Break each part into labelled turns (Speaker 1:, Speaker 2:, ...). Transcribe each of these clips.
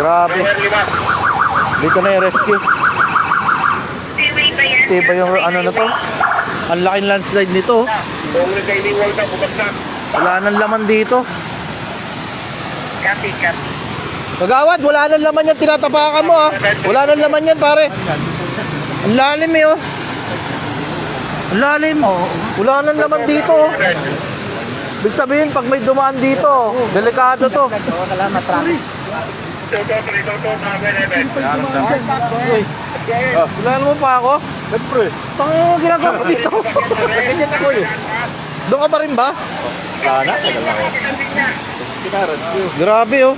Speaker 1: Grabe. Dito na yung rescue. Tiba yung ano na to. Ang laking landslide nito. Wala nang laman dito. Kagawad, wala nang laman yan. Tinatapakan mo ah. Wala nang laman yan pare. Ang lalim eh oh. Ang lalim. Wala nang laman dito oh. Ibig sabihin pag may dumaan dito, delikado to.
Speaker 2: Salamat, Rami.
Speaker 1: Kailangan mo pa ako? Siyempre. Tangin mo ginagawa ko dito. Doon ka pa rin ba?
Speaker 2: Sana.
Speaker 1: Grabe oh.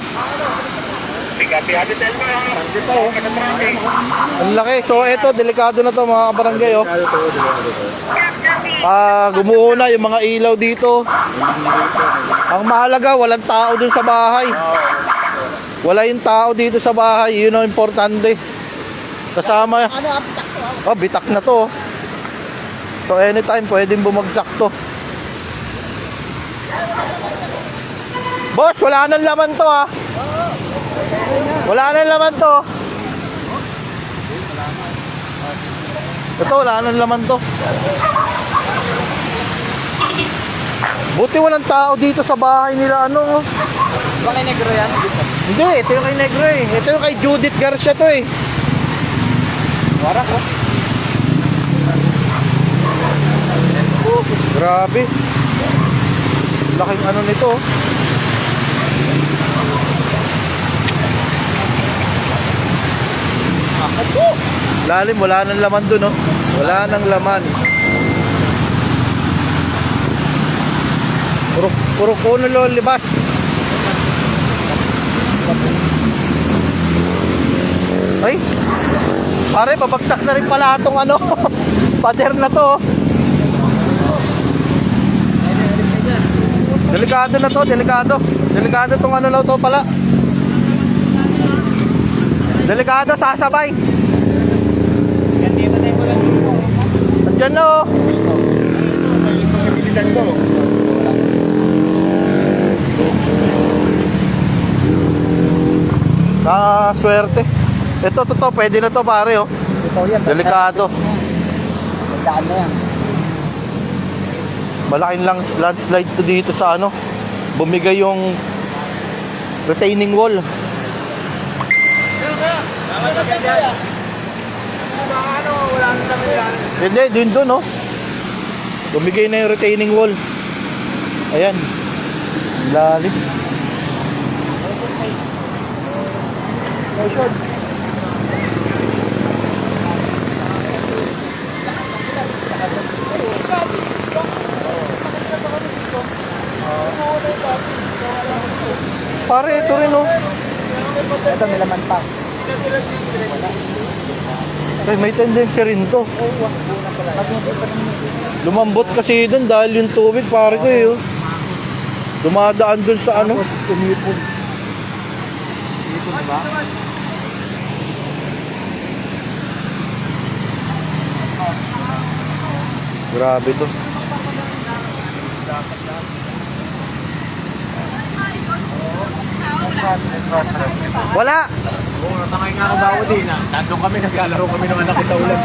Speaker 1: Ang laki. So eto, delikado na to mga kabarangay oh. Gumuho na yung mga ilaw dito. Ang mahalaga, walang tao dun sa bahay. Wala yung tao dito sa bahay. Yun ang importante. Kasama. Oh, bitak na to. So anytime pwedeng bumagsak to. Boss, wala nang laman to ah. Wala nang laman to. Ito, wala nang laman to. Buti walang tao dito sa bahay nila ano.
Speaker 2: Ba kay Negro yan?
Speaker 1: Hindi, ito yung kay Negro eh. Ito yung kay Judith Garcia to eh.
Speaker 2: Warak oh.
Speaker 1: Grabe. Laking ano nito. Lalim, wala nang laman dun oh. Wala nang laman. Puro kuno lo libas. Ay. Pare, babagsak na rin pala itong ano. Pader na to. Delikado na to, delikado. Delikado tong ano na to pala. Delikado, sasabay. Andyan na oh. Swerte. Ito, pwede na to pare oh. Delikado.
Speaker 2: Daan na yan.
Speaker 1: Malaking landslide to dito sa ano. Bumigay yung retaining wall. Hindi, din doon oh. Bumigay na yung retaining wall. Ayan. Lalim. Pare, ito rin oh.
Speaker 2: Ito, may laman pa.
Speaker 1: Ay, may tendency rin to. Lumambot kasi dun dahil yung tubig pare ko eh oh. Dumadaan dun sa ano.
Speaker 2: Tumipon. Tumipon ba?
Speaker 1: Grabe to. Wala.
Speaker 2: Oo, natangay nga ako bawo din ah. Nandun kami, naglalaro kami ng anak ko sa ulan.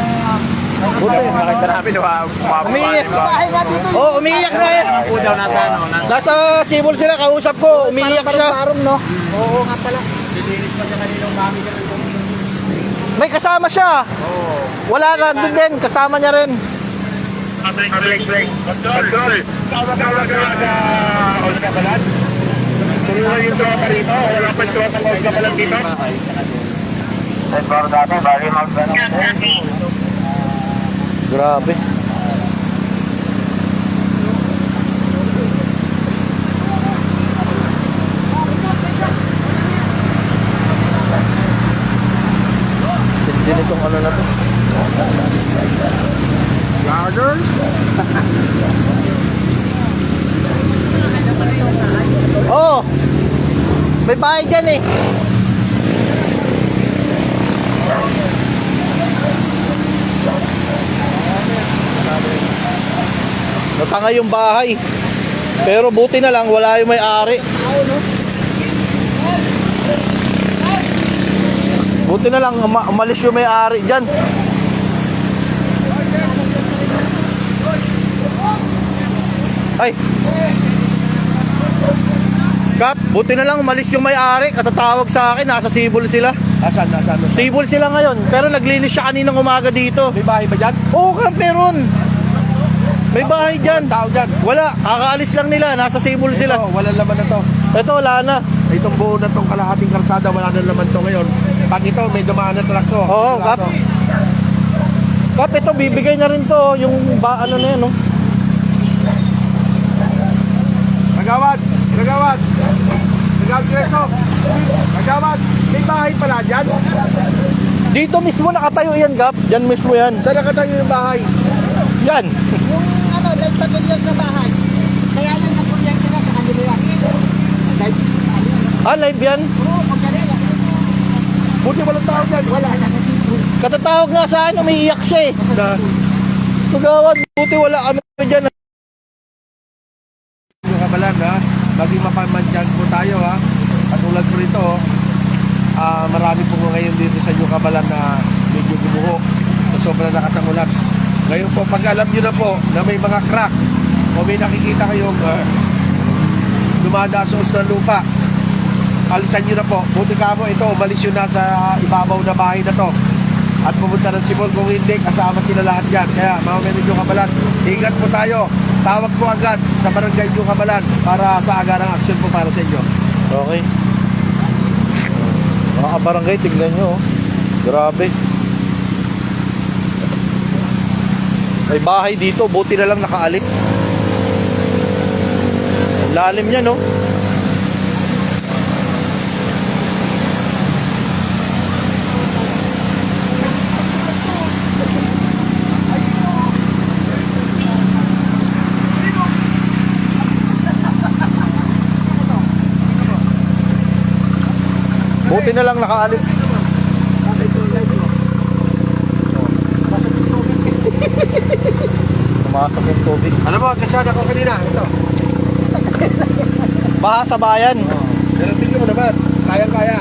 Speaker 2: Buti, nakita namin
Speaker 1: Umiiyak. Oh, umiiyak na yan.
Speaker 2: po daw nasa ano.
Speaker 1: Nasa Sibol sila, kausap ko. Umiiyak siya.
Speaker 2: no? Oo nga pala. Dilinis pa siya kaninong mami siya.
Speaker 1: May kasama siya.
Speaker 2: Oo.
Speaker 1: Wala na doon din, kasama niya rin.
Speaker 3: Break. Control. Tawag ka na Olga Balat. Tuloy yung tropa rito. Wala pa yung tropa ng Olga Balat dito. Ay, baro dati. Bari mag-ganong.
Speaker 1: Grabe. Hindi nitong ano na to.
Speaker 2: Joggers?
Speaker 1: Oh! May bahay dyan eh. Natanga yung bahay. Pero buti na lang wala yung may-ari. Buti na lang umalis yung may-ari dyan. Ay. Kap, buti na lang umalis yung may-ari. Katatawag sa akin, nasa Sibol sila.
Speaker 2: Nasaan?
Speaker 1: Sibol sila ngayon. Pero naglinis siya kaninang umaga dito.
Speaker 2: May bahay ba dyan?
Speaker 1: Oo, Kap, meron. May bahay dyan.
Speaker 2: Tao dyan.
Speaker 1: Wala, kakaalis lang nila. Nasa Sibol sila.
Speaker 2: Ito, walang laman na to.
Speaker 1: Ito, wala na.
Speaker 2: Itong buo na tong kalahating kalsada, wala na laman to ngayon. Pag ito, may dumaan na truck to.
Speaker 1: Oo, Kap. Kap, ito, bibigay na rin to. Yung ano na yan, no?
Speaker 2: Kagawad! Kreso! Kagawad! May bahay pala dyan?
Speaker 1: Dito mismo nakatayo yan, Kap. Diyan mismo yan.
Speaker 2: Saan nakatayo yung bahay?
Speaker 1: Yan.
Speaker 4: Yung ano, nagtagal yan sa bahay. Kaya lang na proyekto na sa kanila yan.
Speaker 1: Ah, live yan.
Speaker 4: Oo, magkano yan.
Speaker 2: Buti walang tao dyan.
Speaker 4: Wala na sa sipon.
Speaker 1: Katatawag nga sa akin, umiiyak siya eh.
Speaker 2: Na,
Speaker 1: Tugawad, buti wala kami dyan.
Speaker 2: yung kabalan ha, maging mapamantyan po tayo ha. Katulad po rito, marami po ngayon dito sa New Kabalan na medyo gumuho. Sobrang nakasangulan. Ngayon po, pag alam nyo na po na may mga crack o may nakikita kayong dumadasos ng lupa, alisan nyo na po. Buti ka mo ito, umalis yun na sa ibabaw na bahay na to. At pumunta ng Sibol, kung hindi, kasama sila lahat yan. Kaya mga New Kabalan, ingat po tayo. Tawag po agad sa Barangay New Kabalan para sa agarang aksyon po para sa inyo.
Speaker 1: Okay. Mga kabarangay, tingnan nyo. Oh. Grabe. May bahay dito, buti na lang nakaalis. Ang lalim niya, no? Buti na lang nakaalis. Pumasok yung tubig.
Speaker 2: Alam mo, kasada ko kanina. Ito.
Speaker 1: Baha sa bayan.
Speaker 2: Pero tingnan mo naman. Kayang-kaya.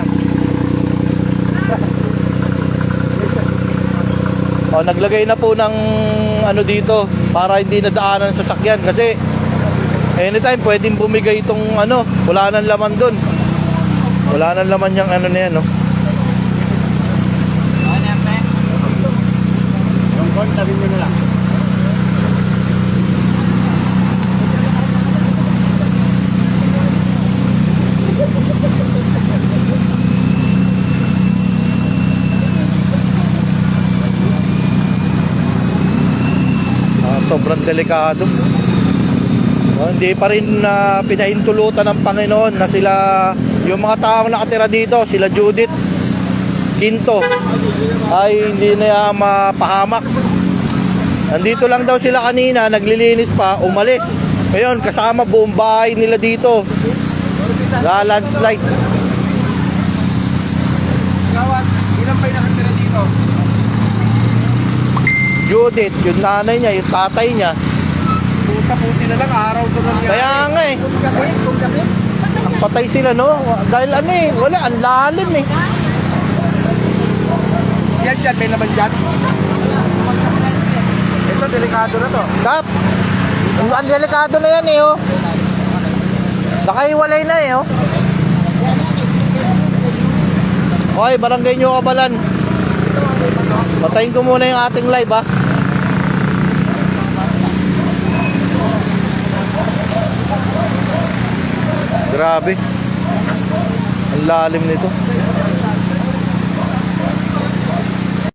Speaker 1: O, naglagay na po ng ano dito para hindi nadaanan sa sasakyan kasi anytime pwedeng bumigay itong ano, wala nang laman dun. Wala nang laman yung ano na yan, no?
Speaker 2: Yung tabi nyo na lang.
Speaker 1: Sobrang delikado. Hindi pa rin pinahintulutan ng Panginoon na sila, yung mga taong nakatira dito, sila Judith Quinto, ay hindi na mapahamak. Nandito lang daw sila kanina, naglilinis pa, umalis. Ngayon, kasama buong bahay nila dito. Landslide.
Speaker 2: Kagawad, ilan pa yung nakatira dito?
Speaker 1: Judith, yung nanay niya, yung tatay niya.
Speaker 2: Puta-puti na lang, araw to nangyari.
Speaker 1: Kaya nga eh,
Speaker 4: Kung gabi.
Speaker 1: patay sila, no? Dahil ano eh, wala, ang lalim eh.
Speaker 2: Yan dyan, may laman dyan. Ito, delikado na to.
Speaker 1: Kap, ang delikado na yan eh, oh. Nakahiwalay na eh, oh. Okay, Barangay New Kabalan. Patayin ko muna yung ating live, ah. Grabe. Ang lalim nito.